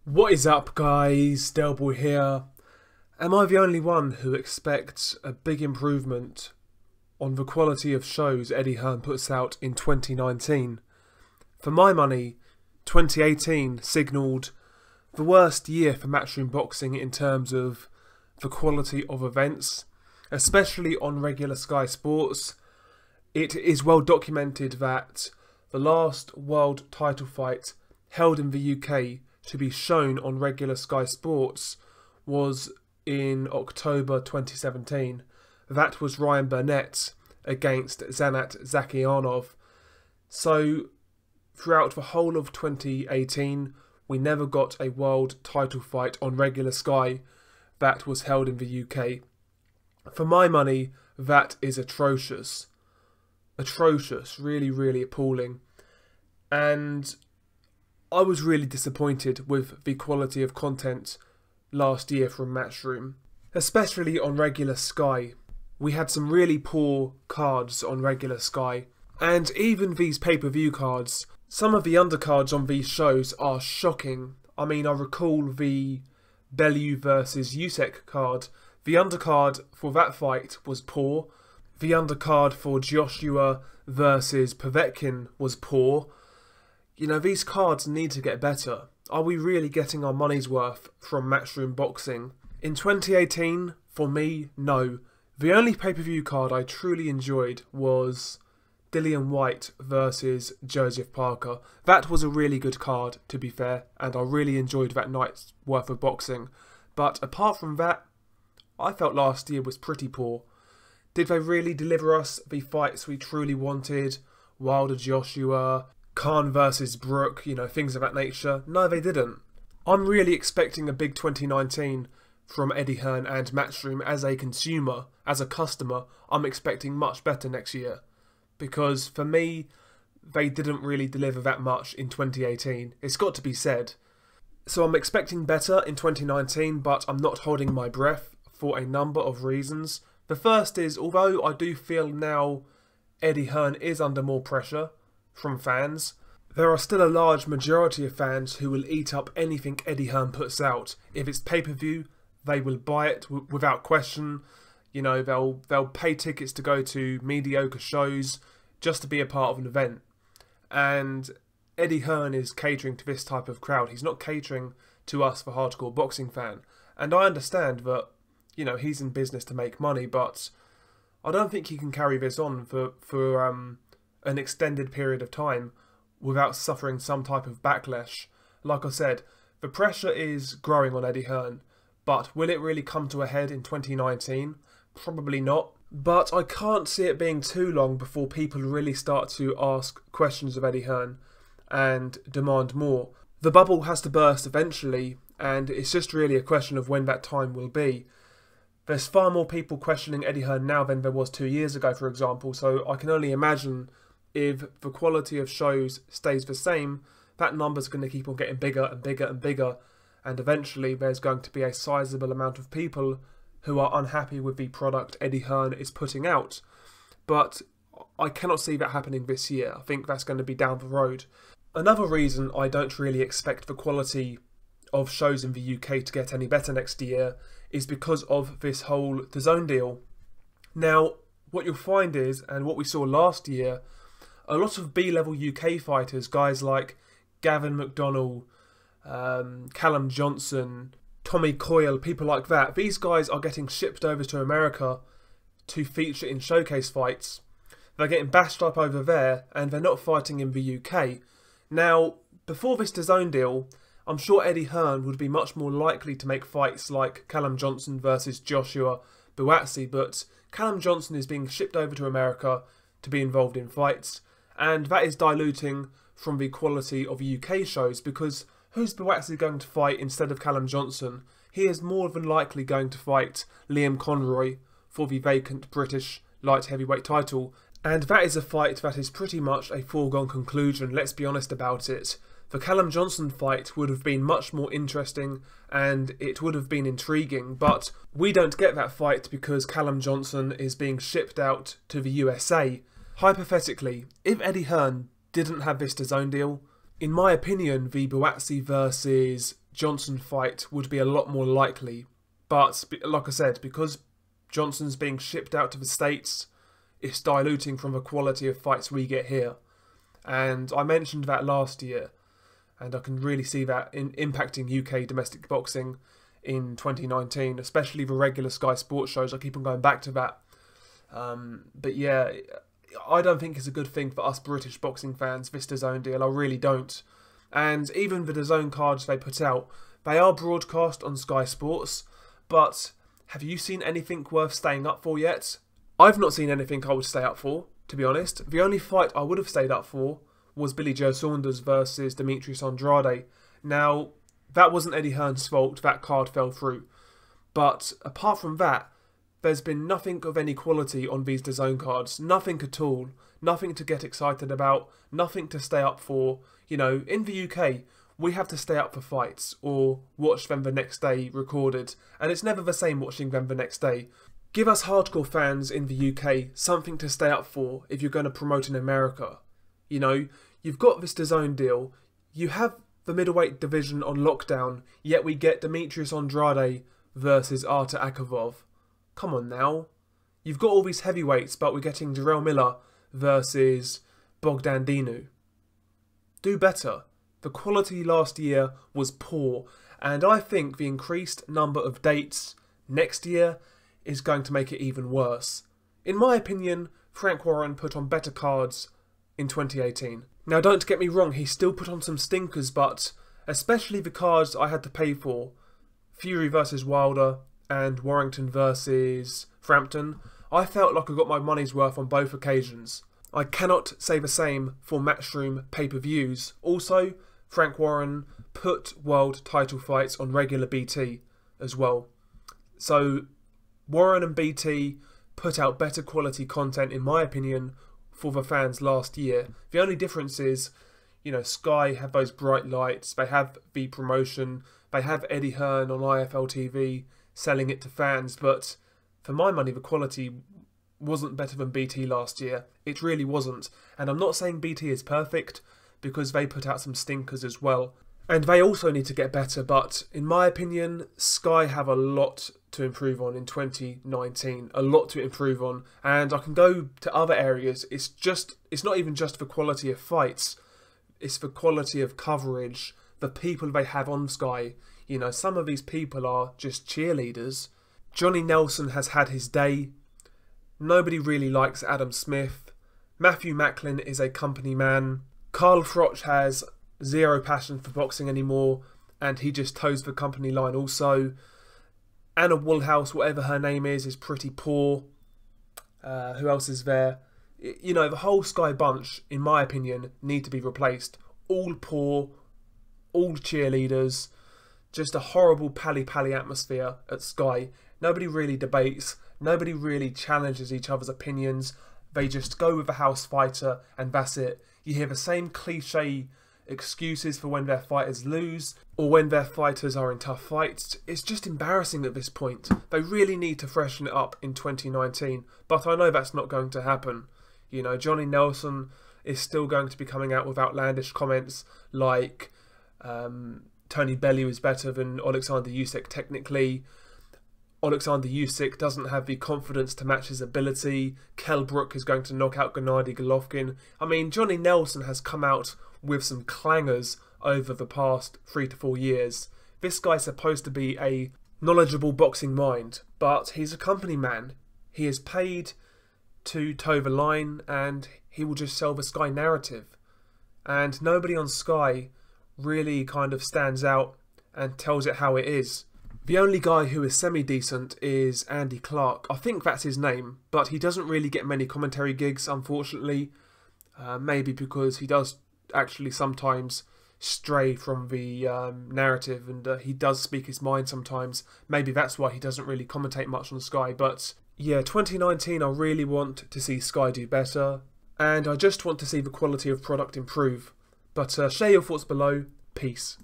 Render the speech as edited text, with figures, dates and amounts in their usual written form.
What is up, guys? Delboy here. Am I the only one who expects a big improvement on the quality of shows Eddy Hearn puts out in 2019? For my money, 2018 signalled the worst year for Matchroom boxing in terms of the quality of events, especially on regular Sky Sports. It is well documented that the last world title fight held in the UK to be shown on regular Sky Sports was in October 2017. That was Ryan Burnett against Zanat Zakhianov. So throughout the whole of 2018, we never got a world title fight on regular Sky that was held in the UK. For my money, that is atrocious. Atrocious, really appalling. And I was really disappointed with the quality of content last year from Matchroom, especially on regular Sky. We had some really poor cards on regular Sky, and even these pay-per-view cards, some of the undercards on these shows are shocking. I mean, I recall the Bellew versus Usyk card. The undercard for that fight was poor. The undercard for Joshua versus Povetkin was poor. You know, these cards need to get better. Are we really getting our money's worth from Matchroom boxing? In 2018, for me, no. The only pay-per-view card I truly enjoyed was Dillian Whyte versus Joseph Parker. That was a really good card, to be fair, and I really enjoyed that night's worth of boxing. But apart from that, I felt last year was pretty poor. Did they really deliver us the fights we truly wanted? Wilder Joshua, Khan versus Brook, you know, things of that nature. No, they didn't. I'm really expecting a big 2019 from Eddy Hearn and Matchroom. As a consumer, as a customer, I'm expecting much better next year. Because for me, they didn't really deliver that much in 2018. It's got to be said. So I'm expecting better in 2019, but I'm not holding my breath for a number of reasons. The first is, although I do feel now Eddy Hearn is under more pressure from fans, there are still a large majority of fans who will eat up anything Eddy Hearn puts out. If it's pay-per-view, they will buy it without question. You know, they'll pay tickets to go to mediocre shows just to be a part of an event. And Eddy Hearn is catering to this type of crowd. He's not catering to us, the hardcore boxing fan. And I understand that, you know, he's in business to make money, but I don't think he can carry this on for an extended period of time without suffering some type of backlash. Like I said, the pressure is growing on Eddy Hearn, but will it really come to a head in 2019? Probably not. But I can't see it being too long before people really start to ask questions of Eddy Hearn and demand more. The bubble has to burst eventually, and it's just really a question of when that time will be. There's far more people questioning Eddy Hearn now than there was 2 years ago, for example, so I can only imagine if the quality of shows stays the same, that number's going to keep on getting bigger and bigger and bigger, and eventually there's going to be a sizable amount of people who are unhappy with the product Eddy Hearn is putting out. But I cannot see that happening this year. I think that's going to be down the road. Another reason I don't really expect the quality of shows in the UK to get any better next year is because of this whole DAZN deal. Now, what you'll find is, and what we saw last year, a lot of B-level UK fighters, guys like Gavin McDonnell, Callum Johnson, Tommy Coyle, people like that, these guys are getting shipped over to America to feature in showcase fights. They're getting bashed up over there, and they're not fighting in the UK. Now, before this DAZN deal, I'm sure Eddy Hearn would be much more likely to make fights like Callum Johnson versus Joshua Buatsi, but Callum Johnson is being shipped over to America to be involved in fights, and that is diluting from the quality of UK shows, because who's Buatsi going to fight instead of Callum Johnson? He is more than likely going to fight Liam Conroy for the vacant British light heavyweight title, and that is a fight that is pretty much a foregone conclusion, let's be honest about it. The Callum Johnson fight would have been much more interesting and it would have been intriguing, but we don't get that fight because Callum Johnson is being shipped out to the USA. Hypothetically, if Eddy Hearn didn't have this DAZN deal, in my opinion, the Buatsi versus Johnson fight would be a lot more likely. But like I said, because Johnson's being shipped out to the States, it's diluting from the quality of fights we get here. And I mentioned that last year, and I can really see that impacting UK domestic boxing in 2019, especially the regular Sky Sports shows. I keep on going back to that. But yeah, I don't think it's a good thing for us British boxing fans, this DAZN deal. I really don't. And even the DAZN cards they put out, they are broadcast on Sky Sports, but have you seen anything worth staying up for yet? I've not seen anything I would stay up for, to be honest. The only fight I would have stayed up for was Billy Joe Saunders versus Demetrius Andrade. Now, that wasn't Eddy Hearn's fault, that card fell through. But apart from that, there's been nothing of any quality on these DAZN cards. Nothing at all. Nothing to get excited about. Nothing to stay up for. You know, in the UK, we have to stay up for fights or watch them the next day recorded. And it's never the same watching them the next day. Give us hardcore fans in the UK something to stay up for if you're going to promote in America. You know, you've got this DAZN deal. You have the middleweight division on lockdown, yet we get Demetrius Andrade versus Artur Akavov. Come on now. You've got all these heavyweights, but we're getting Jarrell Miller versus Bogdan Dinu. Do better. The quality last year was poor, and I think the increased number of dates next year is going to make it even worse. In my opinion, Frank Warren put on better cards in 2018. Now don't get me wrong, he still put on some stinkers, but especially the cards I had to pay for, Fury versus Wilder and Warrington versus Frampton, I felt like I got my money's worth on both occasions. I cannot say the same for Matchroom pay-per-views. Also, Frank Warren put world title fights on regular BT as well. So Warren and BT put out better quality content, in my opinion, for the fans last year. The only difference is, you know, Sky have those bright lights, they have the promotion, they have Eddy Hearn on IFL TV selling it to fans, but for my money the quality wasn't better than BT last year. It really wasn't. And I'm not saying BT is perfect, because they put out some stinkers as well. And they also need to get better, but in my opinion, Sky have a lot to improve on in 2019. A lot to improve on. And I can go to other areas. It's not even just the quality of fights. It's the quality of coverage, the people they have on Sky. You know, some of these people are just cheerleaders. Johnny Nelson has had his day. Nobody really likes Adam Smith. Matthew Macklin is a company man. Carl Froch has zero passion for boxing anymore, and he just toes the company line also. Anna Woolhouse, whatever her name is pretty poor. Who else is there? You know, the whole Sky bunch, in my opinion, need to be replaced. All poor, all cheerleaders, just a horrible pally-pally atmosphere at Sky. Nobody really debates, nobody really challenges each other's opinions. They just go with the house fighter and that's it. You hear the same cliche excuses for when their fighters lose or when their fighters are in tough fights. It's just embarrassing at this point. They really need to freshen it up in 2019, but I know that's not going to happen. You know, Johnny Nelson is still going to be coming out with outlandish comments like Tony Bellew is better than Alexander Usyk technically. Alexander Usyk doesn't have the confidence to match his ability. Kell Brook is going to knock out Gennady Golovkin. I mean, Johnny Nelson has come out with some clangers over the past 3 to 4 years. This guy's supposed to be a knowledgeable boxing mind, but he's a company man. He is paid to toe the line and he will just sell the Sky narrative. And nobody on Sky really kind of stands out and tells it how it is. The only guy who is semi-decent is Andy Clark. I think that's his name, but he doesn't really get many commentary gigs, unfortunately. Maybe because he does actually sometimes stray from the narrative and he does speak his mind sometimes. Maybe that's why he doesn't really commentate much on Sky. But yeah, 2019 I really want to see Sky do better, and I just want to see the quality of product improve. But share your thoughts below. Peace.